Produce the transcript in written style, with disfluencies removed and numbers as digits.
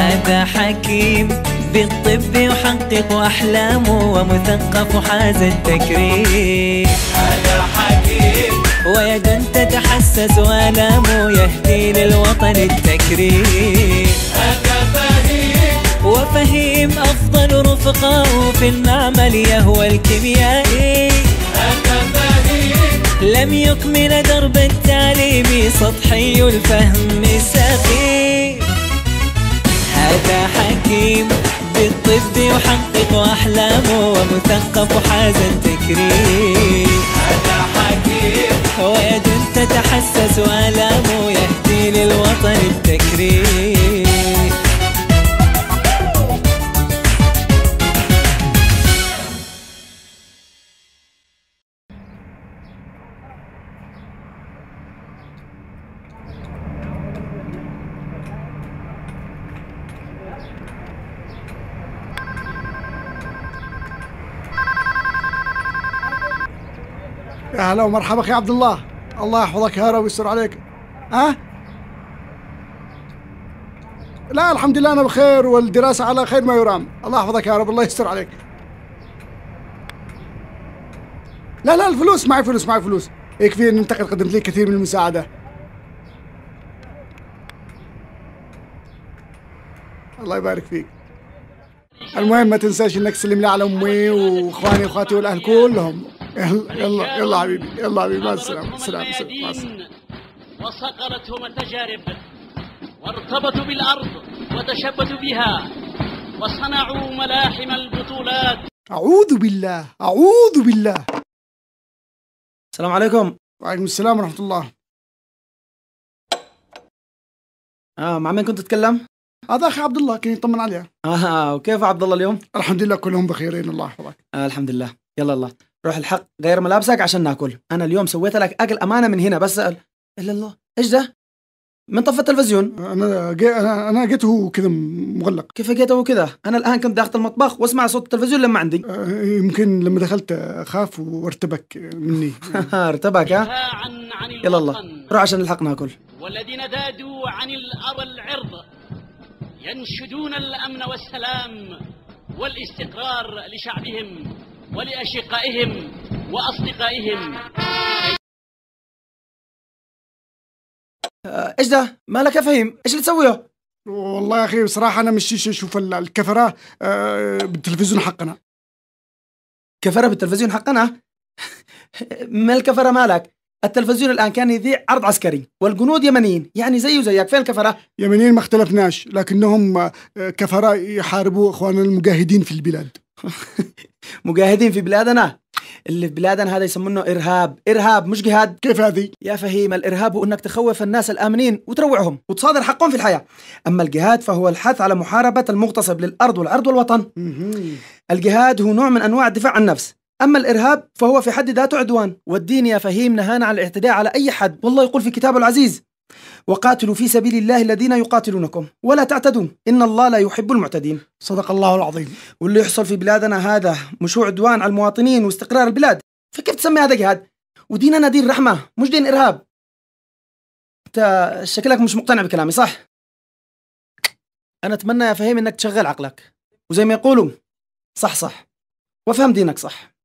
هذا حكيم بالطب يحقق أحلامه، ومثقف وحاز التكريم. هذا حكيم ويد تتحسس وآلامه، يهدي للوطن التكريم. هذا فهيم وفهيم أفضل رفقاء في المعمل يهوى الكيميائي. هذا فهيم لم يكمل درب التعليم، سطحي الفهم سخيف. هذا حكيم بالطب يحقق أحلامه، ومثقف وحاز التكريم. هذا حكيم ويد تتحسس وآلامه، يهدي للوطن التكريم. يا هلا ومرحبا اخي عبد الله، الله يحفظك يا رب ويستر عليك. ها؟ لا الحمد لله انا بخير، والدراسة على خير ما يرام، الله يحفظك يا رب، الله يستر عليك. لا لا الفلوس معي، فلوس يكفي ان انت قد قدمت لي كثير من المساعدة. الله يبارك فيك. المهم ما تنساش انك تسلم لي على امي واخواني واخواتي والاهل كلهم. يلا حبيبي، يلا حبيبي، مع السلامة. سلام مع السلامة. وصقلتهم التجارب وارتبطوا بالأرض وتشبثوا بها وصنعوا ملاحم البطولات. أعوذ بالله. السلام عليكم. وعليكم السلام ورحمة الله. مع مين كنت تتكلم؟ هذا أخي عبد الله، كان يطمن عليها. وكيف عبد الله اليوم؟ الحمد لله كلهم بخيرين، الله يحفظك. الحمد لله. يلا روح الحق غير ملابسك عشان ناكل. انا اليوم سويت لك اكل امانه من هنا، بس الا الله ايش ده؟ من طفى التلفزيون؟ انا جيته كذا مغلق. كيف جيته كذا؟ انا الان كنت داخل المطبخ واسمع صوت التلفزيون لما عندي. يمكن لما دخلت خاف وارتبك مني. ارتبك يلا الله روح عشان نلحق ناكل. والذين ذادوا عن العرض ينشدون الامن والسلام والاستقرار لشعبهم ولأشقائهم وأصدقائهم. إيش ده؟ مالك يا فهيم؟ إيش اللي تسويه؟ والله يا أخي بصراحة أنا مش أشوف الكفرة بالتلفزيون حقنا. كفرة بالتلفزيون حقنا؟ ما الكفرة مالك؟ التلفزيون الآن كان يذيع عرض عسكري والجنود يمنيين، يعني زيه زيك. فين الكفرة؟ يمنيين ما اختلفناش، لكنهم كفرة يحاربوا إخواننا المجاهدين في البلاد. مجاهدين في بلادنا؟ اللي في بلادنا هذا يسمونه إرهاب مش جهاد. كيف هذه؟ يا فهيم الإرهاب هو أنك تخوف الناس الآمنين وتروعهم وتصادر حقهم في الحياة. أما الجهاد فهو الحث على محاربة المغتصب للأرض والعرض والوطن. الجهاد هو نوع من أنواع الدفاع عن النفس، أما الإرهاب فهو في حد ذاته عدوان. والدين يا فهيم نهانا عن الاعتداء على أي حد، والله يقول في كتابه العزيز: وقاتلوا في سبيل الله الذين يقاتلونكم ولا تعتدوا إن الله لا يحب المعتدين. صدق الله العظيم. واللي يحصل في بلادنا هذا مش عدوان على المواطنين واستقرار البلاد، فكيف تسمي هذا جهاد؟ وديننا دين رحمة مش دين إرهاب. أنت شكلك مش مقتنع بكلامي صح؟ أنا أتمنى يا فهيم إنك تشغل عقلك وزي ما يقولوا صح وافهم دينك صح.